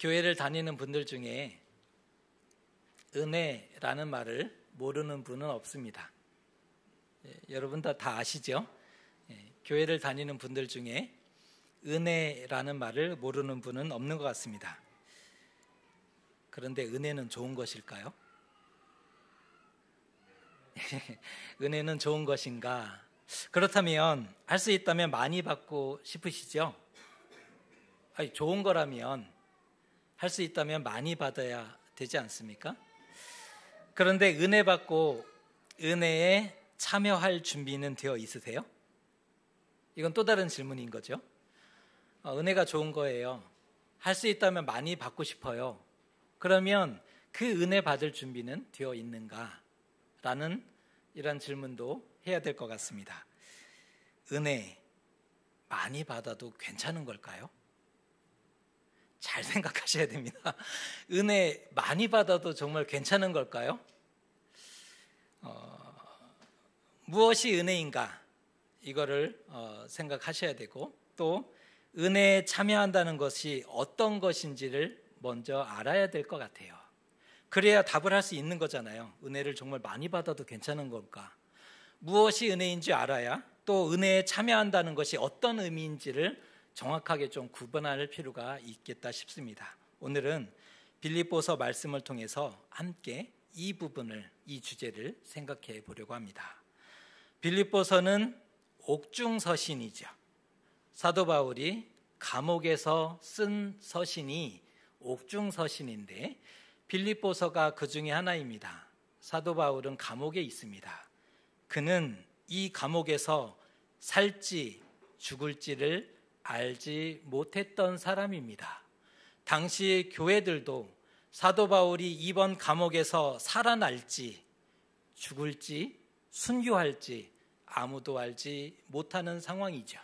교회를 다니는 분들 중에 은혜라는 말을 모르는 분은 없습니다. 여러분 다 아시죠? 교회를 다니는 분들 중에 은혜라는 말을 모르는 분은 없는 것 같습니다. 그런데 은혜는 좋은 것일까요? 은혜는 좋은 것인가? 그렇다면 할 수 있다면 많이 받고 싶으시죠? 아니, 좋은 거라면 할 수 있다면 많이 받아야 되지 않습니까? 그런데 은혜 받고 은혜에 참여할 준비는 되어 있으세요? 이건 또 다른 질문인 거죠. 은혜가 좋은 거예요. 할 수 있다면 많이 받고 싶어요. 그러면 그 은혜 받을 준비는 되어 있는가? 라는 이런 질문도 해야 될 것 같습니다. 은혜 많이 받아도 괜찮은 걸까요? 잘 생각하셔야 됩니다. 은혜 많이 받아도 정말 괜찮은 걸까요? 무엇이 은혜인가? 이거를 생각하셔야 되고, 또 은혜에 참여한다는 것이 어떤 것인지를 먼저 알아야 될 것 같아요. 그래야 답을 할 수 있는 거잖아요. 은혜를 정말 많이 받아도 괜찮은 걸까? 무엇이 은혜인지 알아야 또 은혜에 참여한다는 것이 어떤 의미인지를 정확하게 좀 구분할 필요가 있겠다 싶습니다. 오늘은 빌립보서 말씀을 통해서 함께 이 부분을, 이 주제를 생각해 보려고 합니다. 빌립보서는 옥중서신이죠. 사도 바울이 감옥에서 쓴 서신이 옥중서신인데 빌립보서가 그 중에 하나입니다. 사도 바울은 감옥에 있습니다. 그는 이 감옥에서 살지 죽을지를 알지 못했던 사람입니다. 당시 교회들도 사도 바울이 이번 감옥에서 살아날지 죽을지 순교할지 아무도 알지 못하는 상황이죠.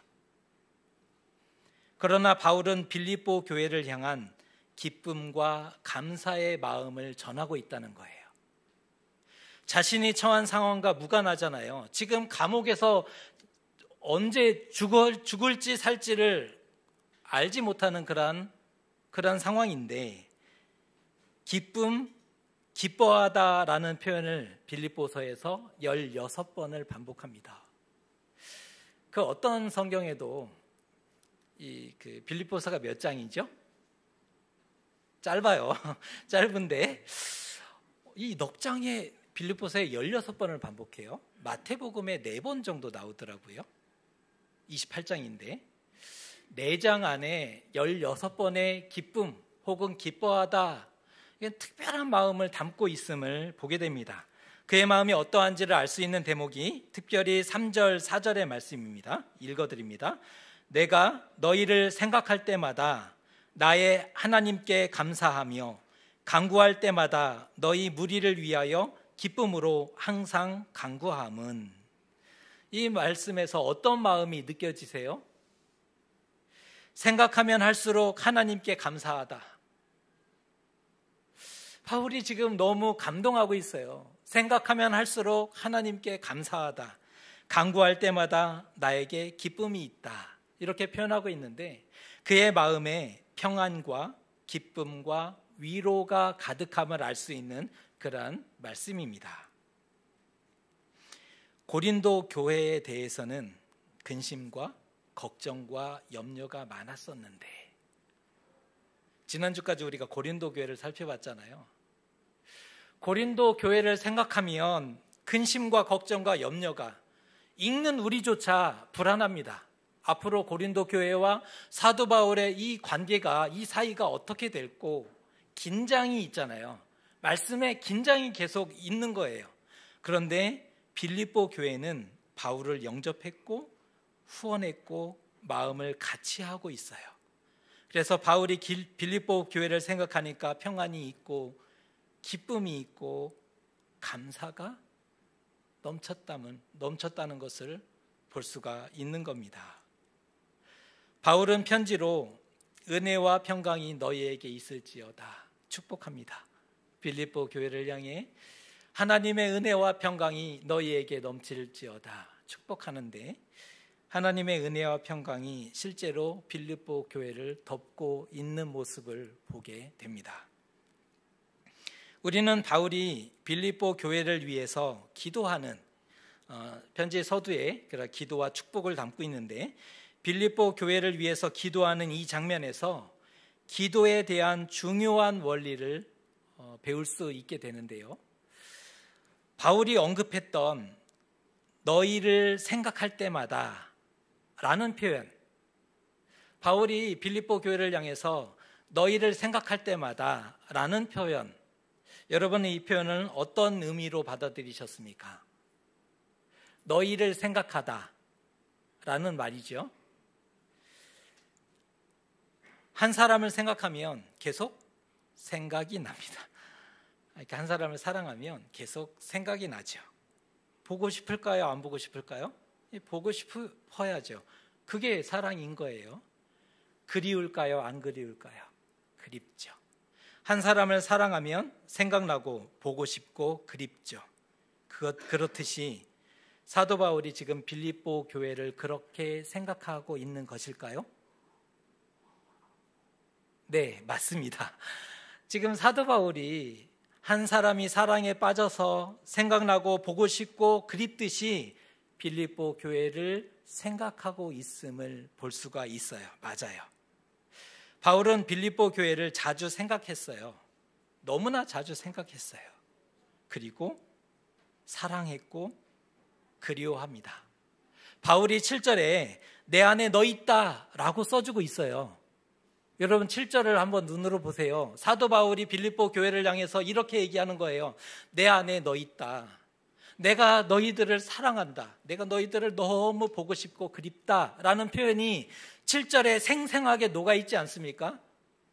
그러나 바울은 빌립보 교회를 향한 기쁨과 감사의 마음을 전하고 있다는 거예요. 자신이 처한 상황과 무관하잖아요. 지금 감옥에서 언제 죽을지 살지를 알지 못하는 그런 상황인데, 기뻐하다라는 표현을 빌립보서에서 16번을 반복합니다. 그 어떤 성경에도 그 빌립보서가 몇 장이죠? 짧아요. 짧은데 이 넉 장의 빌립보서에 16번을 반복해요. 마태복음에 4번 정도 나오더라고요. 28장인데 4장 안에 16번의 기쁨 혹은 기뻐하다, 이건 특별한 마음을 담고 있음을 보게 됩니다. 그의 마음이 어떠한지를 알 수 있는 대목이 특별히 3절, 4절의 말씀입니다. 읽어드립니다. 내가 너희를 생각할 때마다 나의 하나님께 감사하며 간구할 때마다 너희 무리를 위하여 기쁨으로 항상 간구함은. 이 말씀에서 어떤 마음이 느껴지세요? 생각하면 할수록 하나님께 감사하다. 바울이 지금 너무 감동하고 있어요. 생각하면 할수록 하나님께 감사하다. 간구할 때마다 나에게 기쁨이 있다. 이렇게 표현하고 있는데 그의 마음에 평안과 기쁨과 위로가 가득함을 알 수 있는 그러한 말씀입니다. 고린도 교회에 대해서는 근심과 걱정과 염려가 많았었는데, 지난주까지 우리가 고린도 교회를 살펴봤잖아요. 고린도 교회를 생각하면 근심과 걱정과 염려가, 읽는 우리조차 불안합니다. 앞으로 고린도 교회와 사도 바울의 이 관계가, 이 사이가 어떻게 될고 긴장이 있잖아요. 말씀에 긴장이 계속 있는 거예요. 그런데 빌립보 교회는 바울을 영접했고 후원했고 마음을 같이 하고 있어요. 그래서 바울이 빌립보 교회를 생각하니까 평안이 있고 기쁨이 있고 감사가 넘쳤다는 것을 볼 수가 있는 겁니다. 바울은 편지로 은혜와 평강이 너희에게 있을지어다 축복합니다. 빌립보 교회를 향해 하나님의 은혜와 평강이 너희에게 넘칠지어다 축복하는데, 하나님의 은혜와 평강이 실제로 빌립보 교회를 덮고 있는 모습을 보게 됩니다. 우리는 바울이 빌립보 교회를 위해서 기도하는 편지 서두에 기도와 축복을 담고 있는데, 빌립보 교회를 위해서 기도하는 이 장면에서 기도에 대한 중요한 원리를 배울 수 있게 되는데요. 바울이 언급했던 너희를 생각할 때마다 라는 표현, 바울이 빌립보 교회를 향해서 너희를 생각할 때마다 라는 표현, 여러분은 이 표현을 어떤 의미로 받아들이셨습니까? 너희를 생각하다 라는 말이죠. 한 사람을 생각하면 계속 생각이 납니다. 한 사람을 사랑하면 계속 생각이 나죠. 보고 싶을까요? 안 보고 싶을까요? 보고 싶어야죠. 그게 사랑인 거예요. 그리울까요? 안 그리울까요? 그립죠. 한 사람을 사랑하면 생각나고 보고 싶고 그립죠. 그렇듯이 사도 바울이 지금 빌립보 교회를 그렇게 생각하고 있는 것일까요? 네, 맞습니다. 지금 사도 바울이 한 사람이 사랑에 빠져서 생각나고 보고 싶고 그립듯이 빌립보 교회를 생각하고 있음을 볼 수가 있어요. 맞아요. 바울은 빌립보 교회를 자주 생각했어요. 너무나 자주 생각했어요. 그리고 사랑했고 그리워합니다. 바울이 7절에 내 안에 너 있다 라고 써주고 있어요. 여러분 7절을 한번 눈으로 보세요. 사도 바울이 빌립보 교회를 향해서 이렇게 얘기하는 거예요. 내 안에 너 있다. 내가 너희들을 사랑한다. 내가 너희들을 너무 보고 싶고 그립다 라는 표현이 7절에 생생하게 녹아있지 않습니까?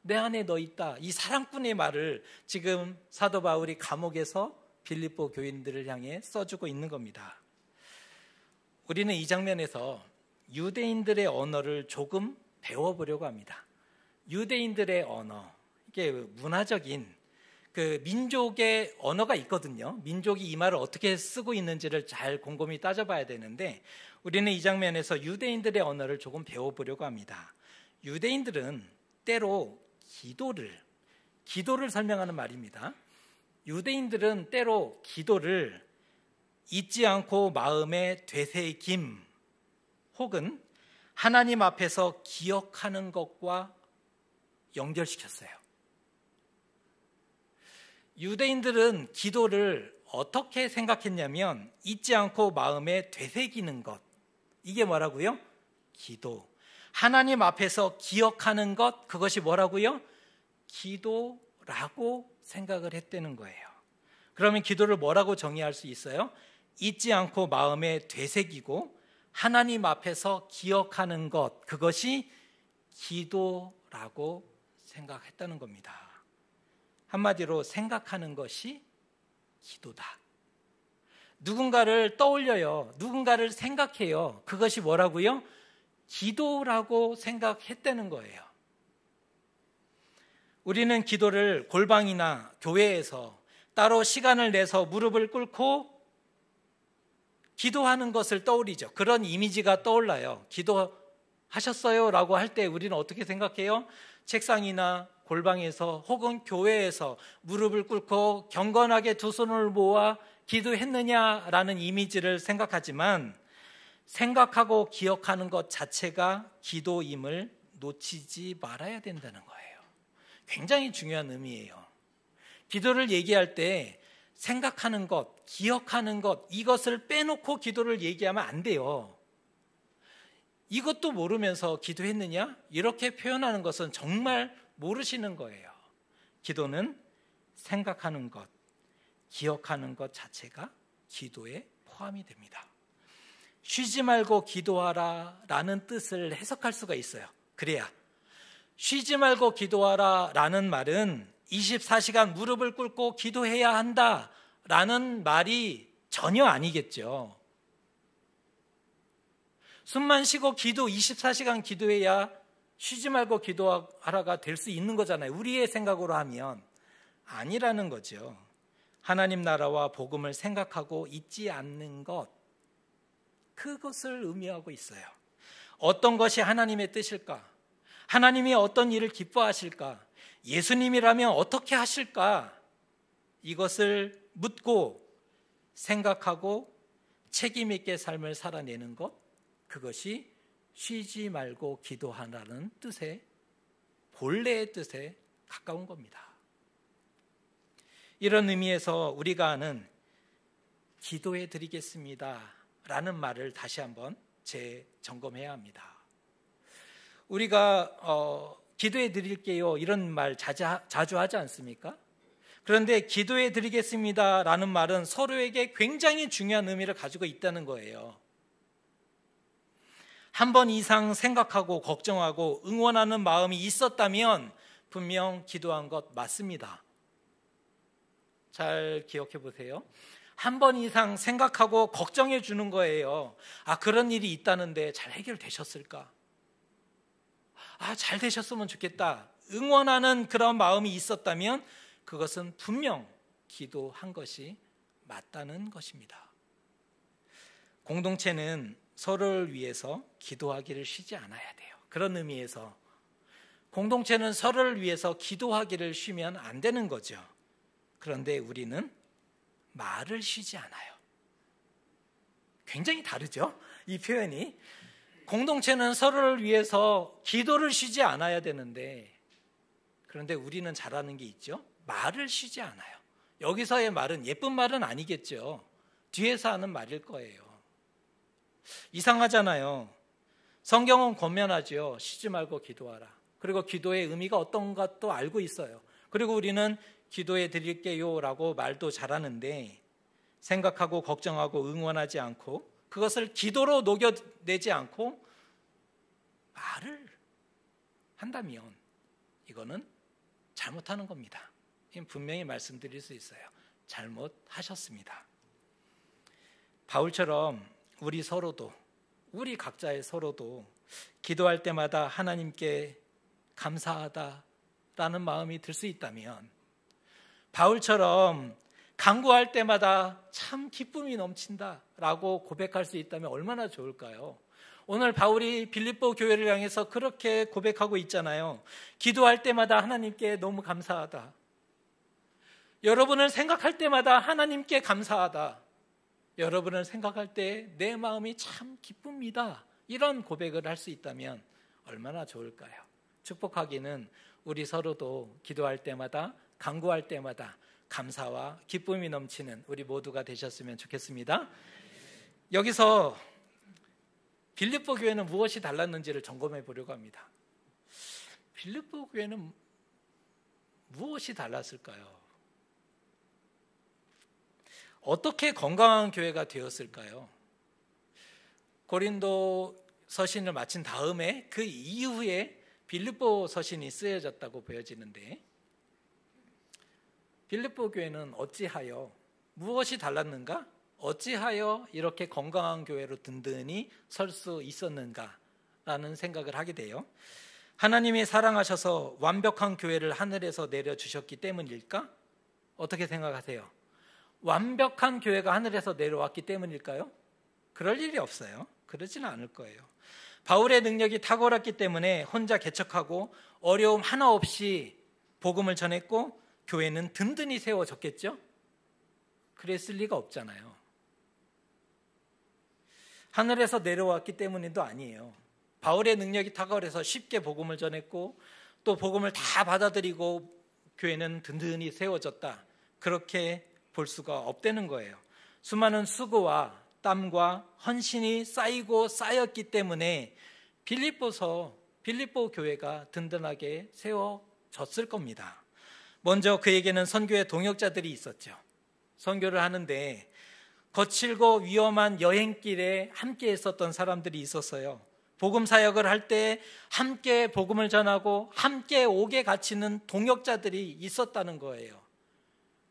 내 안에 너 있다. 이 사랑꾼의 말을 지금 사도 바울이 감옥에서 빌립보 교인들을 향해 써주고 있는 겁니다. 우리는 이 장면에서 유대인들의 언어를 조금 배워보려고 합니다. 유대인들의 언어, 이게 문화적인 그 민족의 언어가 있거든요. 민족이 이 말을 어떻게 쓰고 있는지를 잘 곰곰이 따져봐야 되는데, 우리는 이 장면에서 유대인들의 언어를 조금 배워보려고 합니다. 유대인들은 때로 기도를 설명하는 말입니다. 유대인들은 때로 기도를 잊지 않고 마음에 되새김 혹은 하나님 앞에서 기억하는 것과 연결시켰어요. 유대인들은 기도를 어떻게 생각했냐면 잊지 않고 마음에 되새기는 것, 이게 뭐라고요? 기도. 하나님 앞에서 기억하는 것, 그것이 뭐라고요? 기도라고 생각을 했다는 거예요. 그러면 기도를 뭐라고 정의할 수 있어요? 잊지 않고 마음에 되새기고 하나님 앞에서 기억하는 것, 그것이 기도라고 생각했다는 겁니다. 한마디로 생각하는 것이 기도다. 누군가를 떠올려요. 누군가를 생각해요. 그것이 뭐라고요? 기도라고 생각했다는 거예요. 우리는 기도를 골방이나 교회에서 따로 시간을 내서 무릎을 꿇고 기도하는 것을 떠올리죠. 그런 이미지가 떠올라요. 기도하셨어요? 라고 할 때 우리는 어떻게 생각해요? 책상이나 골방에서 혹은 교회에서 무릎을 꿇고 경건하게 두 손을 모아 기도했느냐라는 이미지를 생각하지만, 생각하고 기억하는 것 자체가 기도임을 놓치지 말아야 된다는 거예요. 굉장히 중요한 의미예요. 기도를 얘기할 때 생각하는 것, 기억하는 것, 이것을 빼놓고 기도를 얘기하면 안 돼요. 이것도 모르면서 기도했느냐? 이렇게 표현하는 것은 정말 모르시는 거예요. 기도는 생각하는 것, 기억하는 것 자체가 기도에 포함이 됩니다. 쉬지 말고 기도하라 라는 뜻을 해석할 수가 있어요. 그래야 쉬지 말고 기도하라 라는 말은 24시간 무릎을 꿇고 기도해야 한다 라는 말이 전혀 아니겠죠. 숨만 쉬고 기도 24시간 기도해야 쉬지 말고 기도하라가 될 수 있는 거잖아요. 우리의 생각으로 하면 아니라는 거죠. 하나님 나라와 복음을 생각하고 잊지 않는 것, 그것을 의미하고 있어요. 어떤 것이 하나님의 뜻일까? 하나님이 어떤 일을 기뻐하실까? 예수님이라면 어떻게 하실까? 이것을 묻고 생각하고 책임 있게 삶을 살아내는 것, 그것이 쉬지 말고 기도하라는 뜻의 본래의 뜻에 가까운 겁니다. 이런 의미에서 우리가 하는 기도해 드리겠습니다 라는 말을 다시 한번 재점검해야 합니다. 우리가 기도해 드릴게요 이런 말 자주 하지 않습니까? 그런데 기도해 드리겠습니다 라는 말은 서로에게 굉장히 중요한 의미를 가지고 있다는 거예요. 한 번 이상 생각하고 걱정하고 응원하는 마음이 있었다면 분명 기도한 것 맞습니다. 잘 기억해 보세요. 한 번 이상 생각하고 걱정해 주는 거예요. 그런 일이 있다는데 잘 해결되셨을까? 잘 되셨으면 좋겠다. 응원하는 그런 마음이 있었다면 그것은 분명 기도한 것이 맞다는 것입니다. 공동체는 서로를 위해서 기도하기를 쉬지 않아야 돼요. 그런 의미에서 공동체는 서로를 위해서 기도하기를 쉬면 안 되는 거죠. 그런데 우리는 말을 쉬지 않아요. 굉장히 다르죠? 이 표현이. 공동체는 서로를 위해서 기도를 쉬지 않아야 되는데, 그런데 우리는 잘하는 게 있죠? 말을 쉬지 않아요. 여기서의 말은 예쁜 말은 아니겠죠. 뒤에서 하는 말일 거예요. 이상하잖아요. 성경은 권면하죠. 쉬지 말고 기도하라. 그리고 기도의 의미가 어떤 것도 알고 있어요. 그리고 우리는 기도해 드릴게요 라고 말도 잘하는데, 생각하고 걱정하고 응원하지 않고 그것을 기도로 녹여내지 않고 말을 한다면 이거는 잘못하는 겁니다. 분명히 말씀드릴 수 있어요. 잘못하셨습니다. 바울처럼 우리 각자의 서로도 기도할 때마다 하나님께 감사하다라는 마음이 들 수 있다면, 바울처럼 간구할 때마다 참 기쁨이 넘친다라고 고백할 수 있다면 얼마나 좋을까요? 오늘 바울이 빌립보 교회를 향해서 그렇게 고백하고 있잖아요. 기도할 때마다 하나님께 너무 감사하다. 여러분을 생각할 때마다 하나님께 감사하다. 여러분을 생각할 때 내 마음이 참 기쁩니다. 이런 고백을 할 수 있다면 얼마나 좋을까요? 축복하기는 우리 서로도 기도할 때마다, 간구할 때마다 감사와 기쁨이 넘치는 우리 모두가 되셨으면 좋겠습니다. 여기서 빌립보 교회는 무엇이 달랐는지를 점검해 보려고 합니다. 빌립보 교회는 무엇이 달랐을까요? 어떻게 건강한 교회가 되었을까요? 고린도 서신을 마친 다음에 그 이후에 빌립보 서신이 쓰여졌다고 보여지는데, 빌립보 교회는 어찌하여 무엇이 달랐는가? 어찌하여 이렇게 건강한 교회로 든든히 설 수 있었는가라는 생각을 하게 돼요. 하나님이 사랑하셔서 완벽한 교회를 하늘에서 내려주셨기 때문일까? 어떻게 생각하세요? 완벽한 교회가 하늘에서 내려왔기 때문일까요? 그럴 일이 없어요. 그러지는 않을 거예요. 바울의 능력이 탁월했기 때문에 혼자 개척하고 어려움 하나 없이 복음을 전했고 교회는 든든히 세워졌겠죠? 그랬을 리가 없잖아요. 하늘에서 내려왔기 때문도 아니에요. 바울의 능력이 탁월해서 쉽게 복음을 전했고 또 복음을 다 받아들이고 교회는 든든히 세워졌다. 그렇게 볼 수가 없다는 거예요. 수많은 수고와 땀과 헌신이 쌓이고 쌓였기 때문에 빌립보 교회가 든든하게 세워졌을 겁니다. 먼저 그에게는 선교의 동역자들이 있었죠. 선교를 하는데 거칠고 위험한 여행길에 함께 있었던 사람들이 있었어요. 복음 사역을 할 때 함께 복음을 전하고 함께 옥에 갇히는 동역자들이 있었다는 거예요.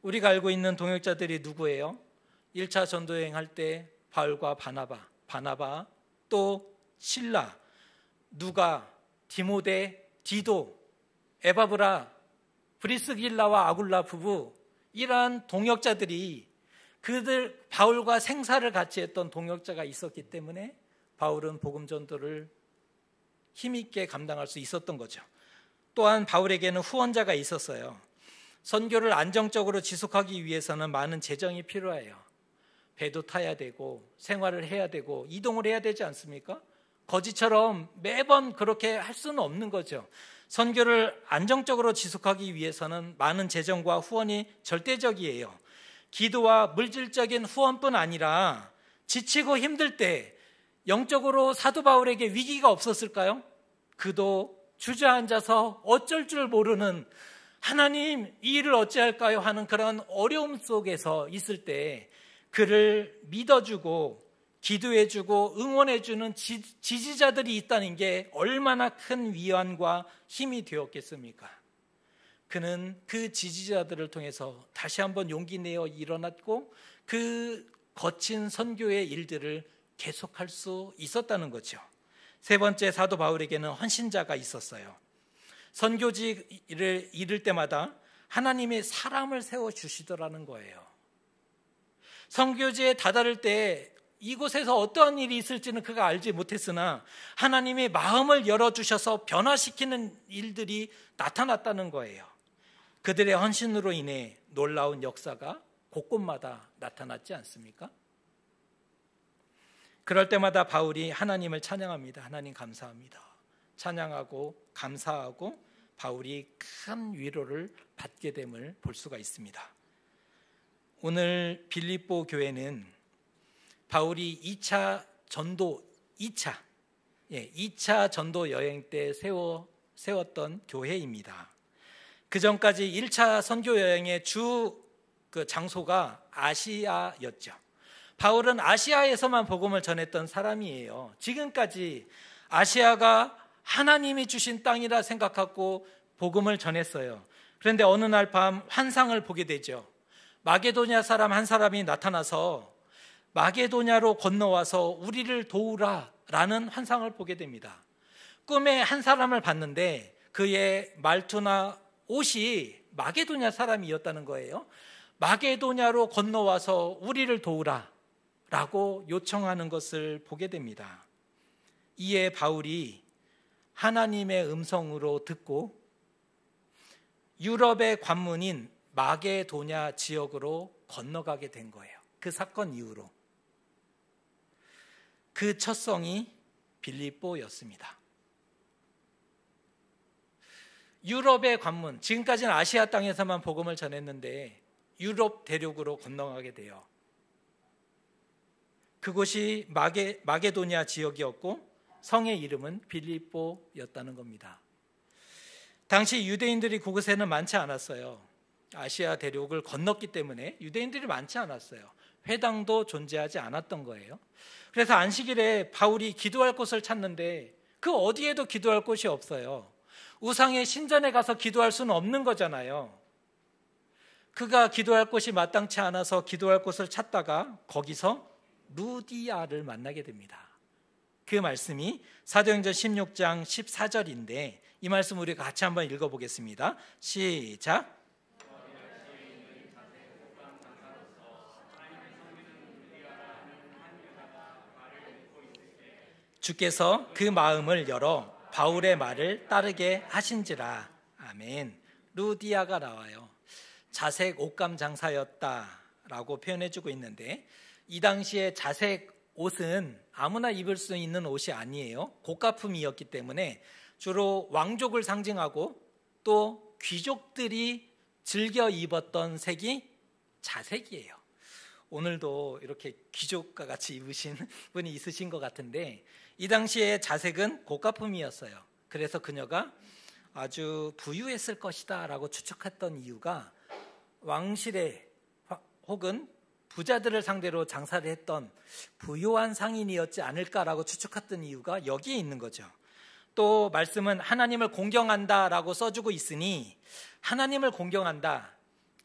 우리가 알고 있는 동역자들이 누구예요? 1차 전도여행 할 때 바울과 바나바, 또 실라, 누가, 디모데, 디도, 에바브라, 브리스길라와 아굴라 부부, 이러한 동역자들이 바울과 생사를 같이 했던 동역자가 있었기 때문에 바울은 복음 전도를 힘있게 감당할 수 있었던 거죠. 또한 바울에게는 후원자가 있었어요. 선교를 안정적으로 지속하기 위해서는 많은 재정이 필요해요. 배도 타야 되고 생활을 해야 되고 이동을 해야 되지 않습니까? 거지처럼 매번 그렇게 할 수는 없는 거죠. 선교를 안정적으로 지속하기 위해서는 많은 재정과 후원이 절대적이에요. 기도와 물질적인 후원뿐 아니라 지치고 힘들 때 영적으로 사도 바울에게 위기가 없었을까요? 그도 주저앉아서 어쩔 줄 모르는, 하나님 이 일을 어찌할까요 하는 그런 어려움 속에서 있을 때 그를 믿어주고 기도해주고 응원해주는 지지자들이 있다는 게 얼마나 큰 위안과 힘이 되었겠습니까? 그는 그 지지자들을 통해서 다시 한번 용기 내어 일어났고 그 거친 선교의 일들을 계속할 수 있었다는 거죠. 세 번째, 사도 바울에게는 헌신자가 있었어요. 선교지를 이룰 때마다 하나님이 사람을 세워주시더라는 거예요. 선교지에 다다를 때 이곳에서 어떠한 일이 있을지는 그가 알지 못했으나 하나님이 마음을 열어주셔서 변화시키는 일들이 나타났다는 거예요. 그들의 헌신으로 인해 놀라운 역사가 곳곳마다 나타났지 않습니까? 그럴 때마다 바울이 하나님을 찬양합니다. 하나님 감사합니다. 찬양하고 감사하고 바울이 큰 위로를 받게 됨을 볼 수가 있습니다. 오늘 빌립보 교회는 바울이 2차 전도 여행 때 세웠던 교회입니다. 그 전까지 1차 선교 여행의 주 장소가 아시아였죠. 바울은 아시아에서만 복음을 전했던 사람이에요. 지금까지 아시아가 하나님이 주신 땅이라 생각하고 복음을 전했어요. 그런데 어느 날 밤 환상을 보게 되죠. 마게도냐 사람 한 사람이 나타나서 마게도냐로 건너와서 우리를 도우라 라는 환상을 보게 됩니다. 꿈에 한 사람을 봤는데 그의 말투나 옷이 마게도냐 사람이었다는 거예요. 마게도냐로 건너와서 우리를 도우라 라고 요청하는 것을 보게 됩니다. 이에 바울이 하나님의 음성으로 듣고 유럽의 관문인 마게도냐 지역으로 건너가게 된 거예요. 그 사건 이후로. 그 첫 성이 빌립보였습니다. 유럽의 관문, 지금까지는 아시아 땅에서만 복음을 전했는데 유럽 대륙으로 건너가게 돼요. 그곳이 마게도냐 지역이었고 성의 이름은 빌립보였다는 겁니다. 당시 유대인들이 그곳에는 많지 않았어요. 아시아 대륙을 건넜기 때문에 유대인들이 많지 않았어요. 회당도 존재하지 않았던 거예요. 그래서 안식일에 바울이 기도할 곳을 찾는데 그 어디에도 기도할 곳이 없어요. 우상의 신전에 가서 기도할 수는 없는 거잖아요. 그가 기도할 곳이 마땅치 않아서 기도할 곳을 찾다가 거기서 루디아를 만나게 됩니다. 그 말씀이 사도행전 16장 14절인데 이 말씀 우리가 같이 한번 읽어보겠습니다. 시작. 주께서 그 마음을 열어 바울의 말을 따르게 하신지라. 아멘. 루디아가 나와요. 자색 옷감 장사였다라고 표현해주고 있는데 이 당시에 자색 옷은 아무나 입을 수 있는 옷이 아니에요. 고가품이었기 때문에 주로 왕족을 상징하고 또 귀족들이 즐겨 입었던 색이 자색이에요. 오늘도 이렇게 귀족과 같이 입으신 분이 있으신 것 같은데 이 당시에 자색은 고가품이었어요. 그래서 그녀가 아주 부유했을 것이다 라고 추측했던 이유가 왕실에 혹은 부자들을 상대로 장사를 했던 부유한 상인이었지 않을까라고 추측했던 이유가 여기에 있는 거죠. 또 말씀은 하나님을 공경한다라고 써주고 있으니 하나님을 공경한다,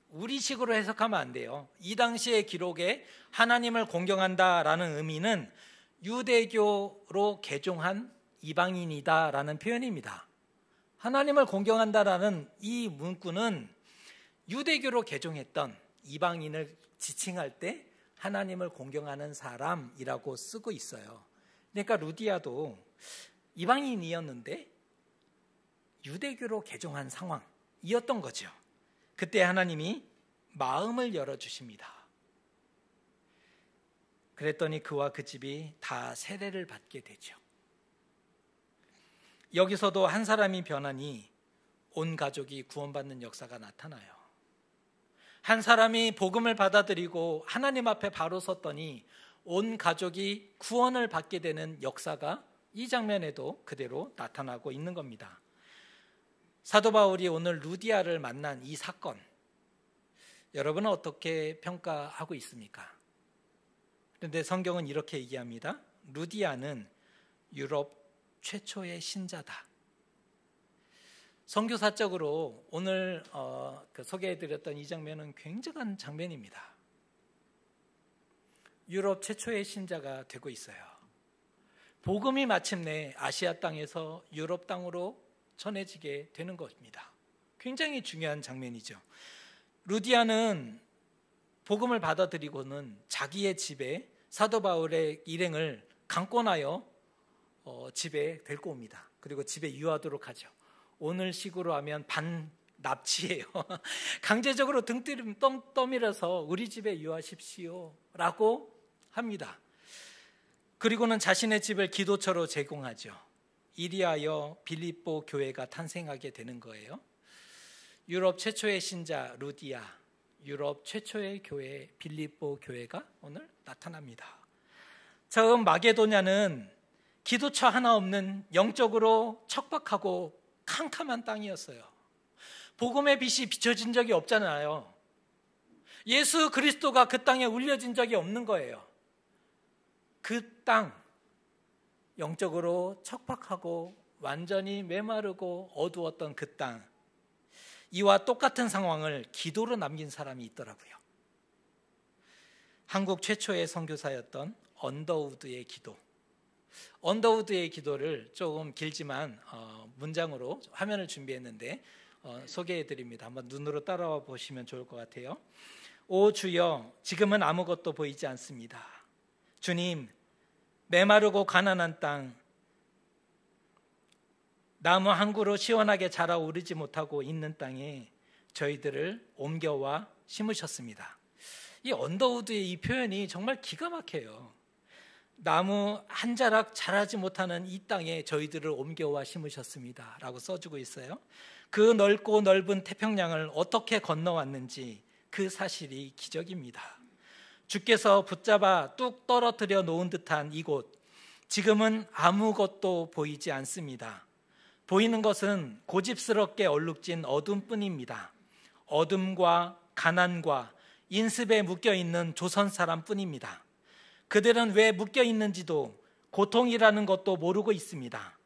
우리식으로 해석하면 안 돼요. 이 당시의 기록에 하나님을 공경한다라는 의미는 유대교로 개종한 이방인이다라는 표현입니다. 하나님을 공경한다라는 이 문구는 유대교로 개종했던 이방인을 지칭할 때 하나님을 공경하는 사람이라고 쓰고 있어요. 그러니까 루디아도 이방인이었는데 유대교로 개종한 상황이었던 거죠. 그때 하나님이 마음을 열어주십니다. 그랬더니 그와 그 집이 다 세례를 받게 되죠. 여기서도 한 사람이 변하니 온 가족이 구원받는 역사가 나타나요. 한 사람이 복음을 받아들이고 하나님 앞에 바로 섰더니 온 가족이 구원을 받게 되는 역사가 이 장면에도 그대로 나타나고 있는 겁니다. 사도 바울이 오늘 루디아를 만난 이 사건, 여러분은 어떻게 평가하고 있습니까? 그런데 성경은 이렇게 얘기합니다. 루디아는 유럽 최초의 신자다. 선교사적으로 오늘 소개해드렸던 이 장면은 굉장한 장면입니다. 유럽 최초의 신자가 되고 있어요. 복음이 마침내 아시아 땅에서 유럽 땅으로 전해지게 되는 것입니다. 굉장히 중요한 장면이죠. 루디아는 복음을 받아들이고는 자기의 집에 사도 바울의 일행을 강권하여 집에 데리고 옵니다. 그리고 집에 유하도록 하죠. 오늘 식으로 하면 반납치예요. 강제적으로 등 떠밀어서 우리 집에 유하십시오 라고 합니다. 그리고는 자신의 집을 기도처로 제공하죠. 이리하여 빌립보 교회가 탄생하게 되는 거예요. 유럽 최초의 신자 루디아, 유럽 최초의 교회 빌립보 교회가 오늘 나타납니다. 처음 마게도냐는 기도처 하나 없는 영적으로 척박하고 캄캄한 땅이었어요. 복음의 빛이 비춰진 적이 없잖아요. 예수 그리스도가 그 땅에 울려진 적이 없는 거예요. 그 땅, 영적으로 척박하고 완전히 메마르고 어두웠던 그 땅, 이와 똑같은 상황을 기도로 남긴 사람이 있더라고요. 한국 최초의 선교사였던 언더우드의 기도. 언더우드의 기도를 조금 길지만 문장으로 화면을 준비했는데 소개해드립니다. 한번 눈으로 따라와 보시면 좋을 것 같아요. 오 주여, 지금은 아무것도 보이지 않습니다. 주님, 메마르고 가난한 땅, 나무 한 그루 시원하게 자라오르지 못하고 있는 땅에 저희들을 옮겨와 심으셨습니다. 이 언더우드의 이 표현이 정말 기가 막혀요. 나무 한 자락 자라지 못하는 이 땅에 저희들을 옮겨와 심으셨습니다 라고 써주고 있어요. 그 넓고 넓은 태평양을 어떻게 건너왔는지 그 사실이 기적입니다. 주께서 붙잡아 뚝 떨어뜨려 놓은 듯한 이곳, 지금은 아무것도 보이지 않습니다. 보이는 것은 고집스럽게 얼룩진 어둠뿐입니다. 어둠과 가난과 인습에 묶여있는 조선 사람뿐입니다. 그들은 왜 묶여있는지도 고통이라는 것도 모르고 있습니다.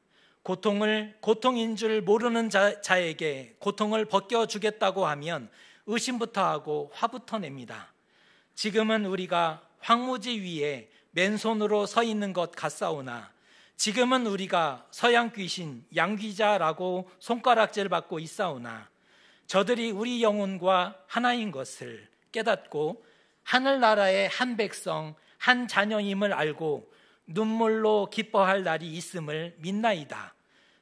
고통을 고통인 줄 모르는 자에게 고통을 벗겨주겠다고 하면 의심부터 하고 화부터 냅니다. 지금은 우리가 황무지 위에 맨손으로 서 있는 것 같사오나 지금은 우리가 서양 귀신 양귀자라고 손가락질 받고 있사오나 저들이 우리 영혼과 하나인 것을 깨닫고 하늘나라의 한 백성 한 자녀임을 알고 눈물로 기뻐할 날이 있음을 믿나이다.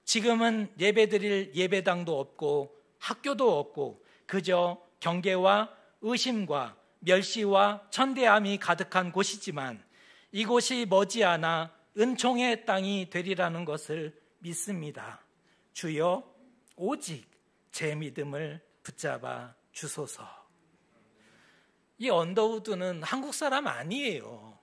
지금은 예배드릴 예배당도 없고 학교도 없고 그저 경계와 의심과 멸시와 천대함이 가득한 곳이지만 이곳이 머지않아 은총의 땅이 되리라는 것을 믿습니다. 주여, 오직 제 믿음을 붙잡아 주소서. 이 언더우드는 한국 사람 아니에요.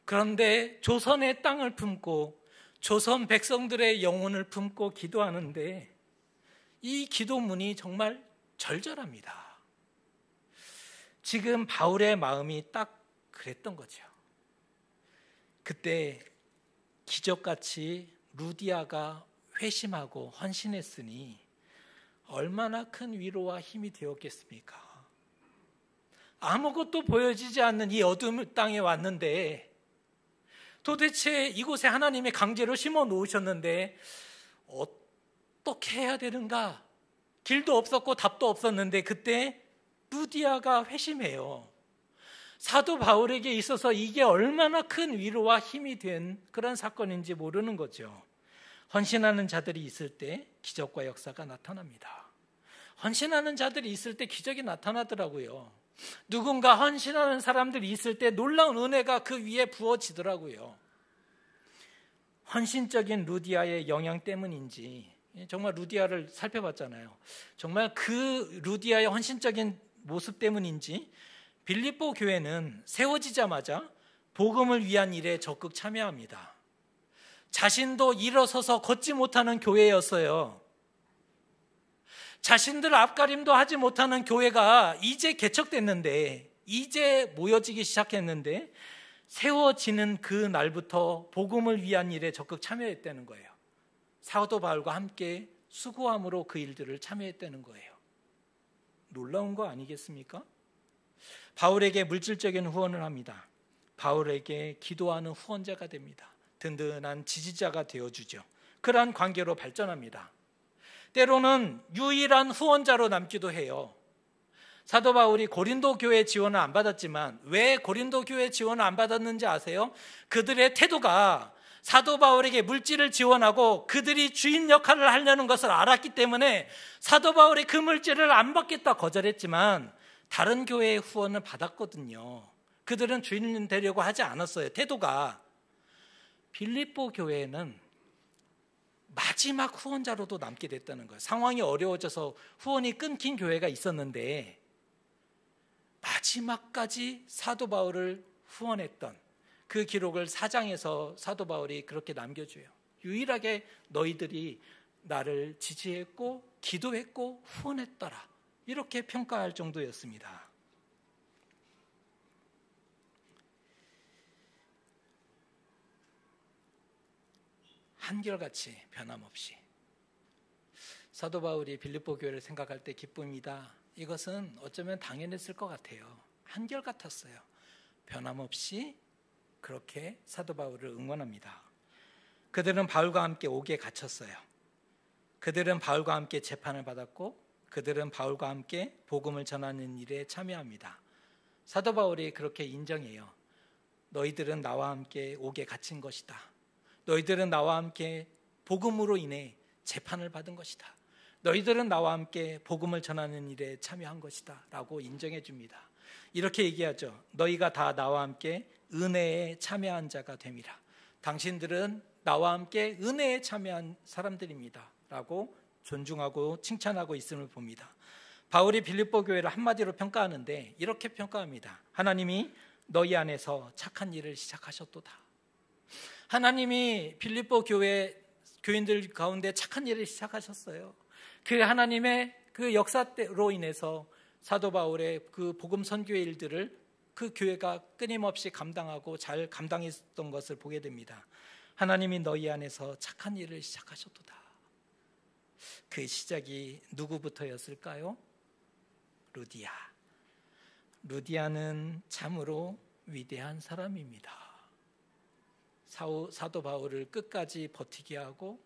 그런데 조선의 땅을 품고 조선 백성들의 영혼을 품고 기도하는데 이 기도문이 정말 절절합니다. 지금 바울의 마음이 딱 그랬던 거죠. 그때 기적같이 루디아가 회심하고 헌신했으니 얼마나 큰 위로와 힘이 되었겠습니까? 아무것도 보여지지 않는 이 어두운 땅에 왔는데 도대체 이곳에 하나님이 강제로 심어 놓으셨는데 어떻게 해야 되는가? 길도 없었고 답도 없었는데 그때 루디아가 회심해요. 사도 바울에게 있어서 이게 얼마나 큰 위로와 힘이 된 그런 사건인지 모르는 거죠. 헌신하는 자들이 있을 때 기적과 역사가 나타납니다. 헌신하는 자들이 있을 때 기적이 나타나더라고요. 누군가 헌신하는 사람들이 있을 때 놀라운 은혜가 그 위에 부어지더라고요. 헌신적인 루디아의 영향 때문인지, 정말 루디아를 살펴봤잖아요. 정말 그 루디아의 헌신적인 모습 때문인지 빌립보 교회는 세워지자마자 복음을 위한 일에 적극 참여합니다. 자신도 일어서서 걷지 못하는 교회였어요. 자신들 앞가림도 하지 못하는 교회가 이제 개척됐는데, 이제 모여지기 시작했는데, 세워지는 그 날부터 복음을 위한 일에 적극 참여했다는 거예요. 사도 바울과 함께 수고함으로 그 일들을 참여했다는 거예요. 놀라운 거 아니겠습니까? 바울에게 물질적인 후원을 합니다. 바울에게 기도하는 후원자가 됩니다. 든든한 지지자가 되어주죠. 그러한 관계로 발전합니다. 때로는 유일한 후원자로 남기도 해요. 사도 바울이 고린도 교회 지원을 안 받았지만 왜 고린도 교회 지원을 안 받았는지 아세요? 그들의 태도가 사도 바울에게 물질을 지원하고 그들이 주인 역할을 하려는 것을 알았기 때문에 사도 바울이 그 물질을 안 받겠다 거절했지만 다른 교회의 후원을 받았거든요. 그들은 주인 되려고 하지 않았어요. 태도가. 빌립보 교회는 마지막 후원자로도 남게 됐다는 거예요. 상황이 어려워져서 후원이 끊긴 교회가 있었는데 마지막까지 사도 바울을 후원했던 그 기록을 4장에서 사도 바울이 그렇게 남겨줘요. 유일하게 너희들이 나를 지지했고 기도했고 후원했더라, 이렇게 평가할 정도였습니다. 한결같이 변함없이 사도 바울이 빌립보 교회를 생각할 때 기쁨이다, 이것은 어쩌면 당연했을 것 같아요. 한결같았어요. 변함없이 그렇게 사도 바울을 응원합니다. 그들은 바울과 함께 옥에 갇혔어요. 그들은 바울과 함께 재판을 받았고 그들은 바울과 함께 복음을 전하는 일에 참여합니다. 사도 바울이 그렇게 인정해요. 너희들은 나와 함께 옥에 갇힌 것이다. 너희들은 나와 함께 복음으로 인해 재판을 받은 것이다. 너희들은 나와 함께 복음을 전하는 일에 참여한 것이다 라고 인정해 줍니다. 이렇게 얘기하죠. 너희가 다 나와 함께 은혜에 참여한 자가 됨이라. 당신들은 나와 함께 은혜에 참여한 사람들입니다 라고 존중하고 칭찬하고 있음을 봅니다. 바울이 빌립보 교회를 한마디로 평가하는데 이렇게 평가합니다. 하나님이 너희 안에서 착한 일을 시작하셨도다. 하나님이 빌립보 교인들 가운데 착한 일을 시작하셨어요. 그 하나님의 그 역사로 인해서 사도 바울의 그 복음 선교의 일들을 그 교회가 끊임없이 감당하고 잘 감당했던 것을 보게 됩니다. 하나님이 너희 안에서 착한 일을 시작하셨도다. 그 시작이 누구부터였을까요? 루디아. 루디아는 참으로 위대한 사람입니다. 사도 바울을 끝까지 버티게 하고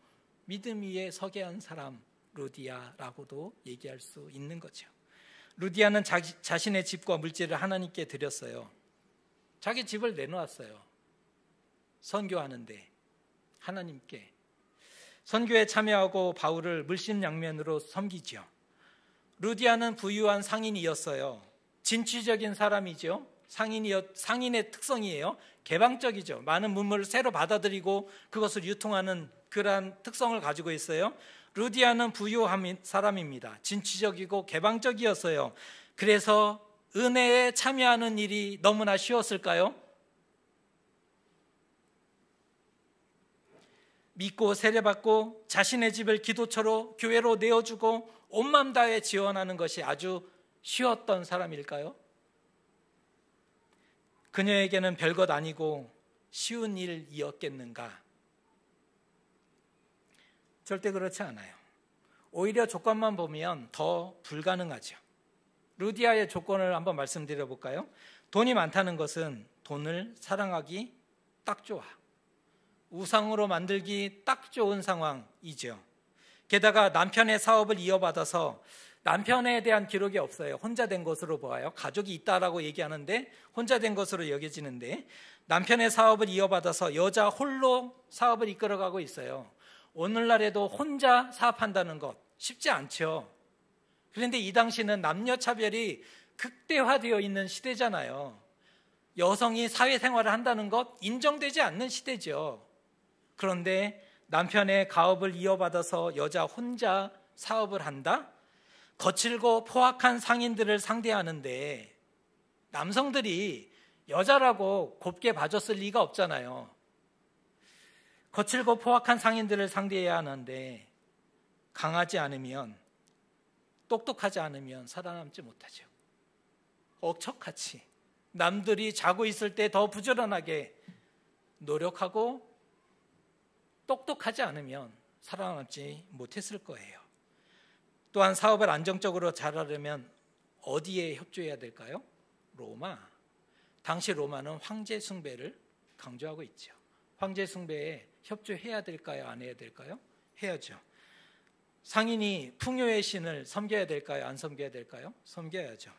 믿음 위에 서게 한 사람, 루디아라고도 얘기할 수 있는 거죠. 루디아는 자신의 집과 물질을 하나님께 드렸어요. 자기 집을 내놓았어요. 선교하는데 하나님께. 선교에 참여하고 바울을 물심양면으로 섬기죠. 루디아는 부유한 상인이었어요. 진취적인 사람이죠. 상인의 특성이에요. 개방적이죠. 많은 문물을 새로 받아들이고 그것을 유통하는 그러한 특성을 가지고 있어요. 루디아는 부유한 사람입니다. 진취적이고 개방적이었어요. 그래서 은혜에 참여하는 일이 너무나 쉬웠을까요? 믿고 세례받고 자신의 집을 기도처로 교회로 내어주고 온 마음 다해 지원하는 것이 아주 쉬웠던 사람일까요? 그녀에게는 별것 아니고 쉬운 일이었겠는가? 절대 그렇지 않아요. 오히려 조건만 보면 더 불가능하죠. 루디아의 조건을 한번 말씀드려 볼까요? 돈이 많다는 것은 돈을 사랑하기 딱 좋아. 우상으로 만들기 딱 좋은 상황이죠. 게다가 남편의 사업을 이어받아서 남편에 대한 기록이 없어요. 혼자 된 것으로 보아요. 가족이 있다라고 얘기하는데 혼자 된 것으로 여겨지는데 남편의 사업을 이어받아서 여자 홀로 사업을 이끌어가고 있어요. 오늘날에도 혼자 사업한다는 것 쉽지 않죠. 그런데 이 당시는 남녀 차별이 극대화되어 있는 시대잖아요. 여성이 사회생활을 한다는 것 인정되지 않는 시대죠. 그런데 남편의 가업을 이어받아서 여자 혼자 사업을 한다? 거칠고 포악한 상인들을 상대하는데 남성들이 여자라고 곱게 봐줬을 리가 없잖아요. 거칠고 포악한 상인들을 상대해야 하는데 강하지 않으면, 똑똑하지 않으면 살아남지 못하죠. 억척같이 남들이 자고 있을 때 더 부지런하게 노력하고 똑똑하지 않으면 살아남지 못했을 거예요. 또한 사업을 안정적으로 잘하려면 어디에 협조해야 될까요? 로마. 당시 로마는 황제 숭배를 강조하고 있죠. 황제 숭배에 협조해야 될까요? 안 해야 될까요? 해야죠. 상인이 풍요의 신을 섬겨야 될까요? 안 섬겨야 될까요? 섬겨야죠.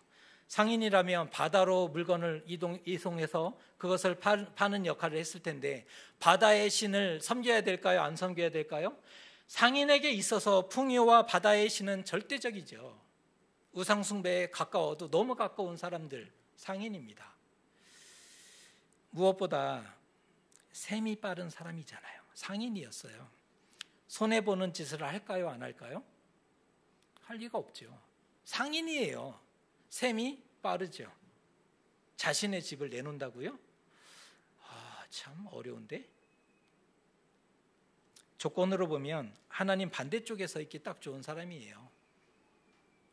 상인이라면 바다로 물건을 이송해서 그것을 파는 역할을 했을 텐데 바다의 신을 섬겨야 될까요? 안 섬겨야 될까요? 상인에게 있어서 풍요와 바다의 신은 절대적이죠. 우상 숭배에 가까워도 너무 가까운 사람들, 상인입니다. 무엇보다 셈이 빠른 사람이잖아요. 상인이었어요. 손해보는 짓을 할까요? 안 할까요? 할 리가 없죠. 상인이에요. 셈이 빠르죠. 자신의 집을 내놓는다고요? 참 어려운데. 조건으로 보면 하나님 반대쪽에 서 있기 딱 좋은 사람이에요.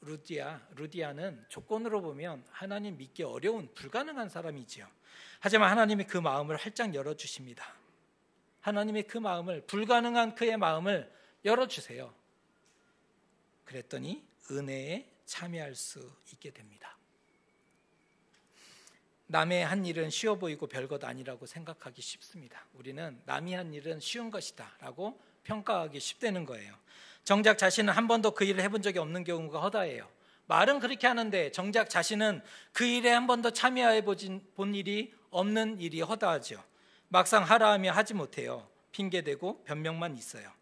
루디아는 조건으로 보면 하나님 믿기 어려운 불가능한 사람이지요. 하지만 하나님이 그 마음을 활짝 열어주십니다. 하나님이 그 마음을, 불가능한 그의 마음을 열어주세요. 그랬더니 은혜에 참여할 수 있게 됩니다. 남의 한 일은 쉬워 보이고 별것 아니라고 생각하기 쉽습니다. 우리는 남이 한 일은 쉬운 것이다 라고 평가하기 쉽다는 거예요. 정작 자신은 한 번도 그 일을 해본 적이 없는 경우가 허다해요. 말은 그렇게 하는데 정작 자신은 그 일에 한 번도 참여해 본 일이 없는 일이 허다하죠. 막상 하라 하면 하지 못해요. 핑계대고 변명만 있어요.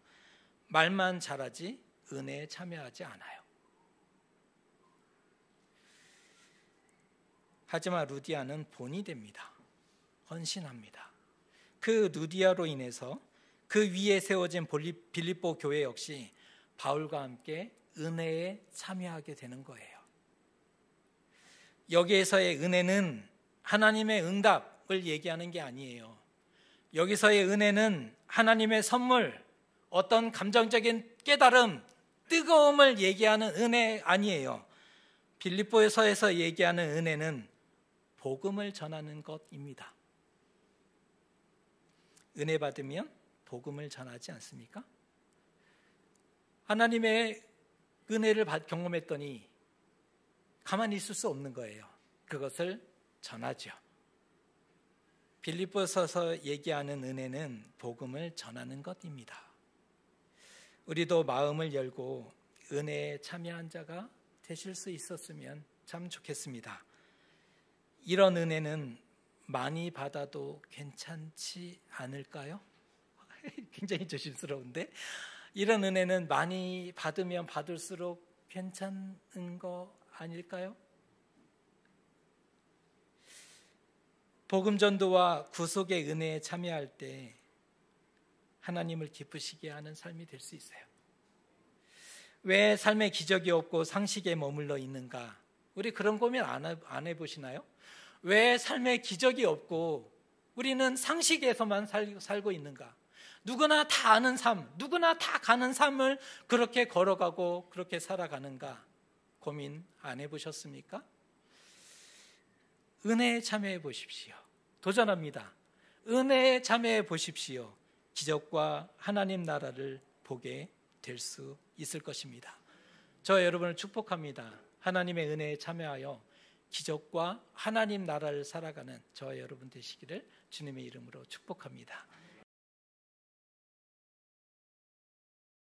말만 잘하지 은혜에 참여하지 않아요. 하지만 루디아는 본이 됩니다. 헌신합니다. 그 루디아로 인해서 그 위에 세워진 빌립보 교회 역시 바울과 함께 은혜에 참여하게 되는 거예요. 여기에서의 은혜는 하나님의 응답을 얘기하는 게 아니에요. 여기서의 은혜는 하나님의 선물, 어떤 감정적인 깨달음, 뜨거움을 얘기하는 은혜 아니에요. 빌립보에서에서 얘기하는 은혜는 복음을 전하는 것입니다. 은혜 받으면 복음을 전하지 않습니까? 하나님의 은혜를 경험했더니 가만히 있을 수 없는 거예요. 그것을 전하죠. 빌립보서서 얘기하는 은혜는 복음을 전하는 것입니다. 우리도 마음을 열고 은혜에 참여한 자가 되실 수 있었으면 참 좋겠습니다. 이런 은혜는 많이 받아도 괜찮지 않을까요? 굉장히 조심스러운데, 이런 은혜는 많이 받으면 받을수록 괜찮은 거 아닐까요? 복음 전도와 구속의 은혜에 참여할 때 하나님을 기쁘시게 하는 삶이 될 수 있어요. 왜 삶에 기적이 없고 상식에 머물러 있는가? 우리 그런 고민 안 해보시나요? 왜 삶에 기적이 없고 우리는 상식에서만 살고 있는가? 누구나 다 아는 삶, 누구나 다 가는 삶을 그렇게 걸어가고 그렇게 살아가는가? 고민 안 해보셨습니까? 은혜에 참여해 보십시오. 도전합니다. 은혜에 참여해 보십시오. 기적과 하나님 나라를 보게 될 수 있을 것입니다. 저 여러분을 축복합니다. 하나님의 은혜에 참여하여 기적과 하나님 나라를 살아가는 저와 여러분 되시기를 주님의 이름으로 축복합니다.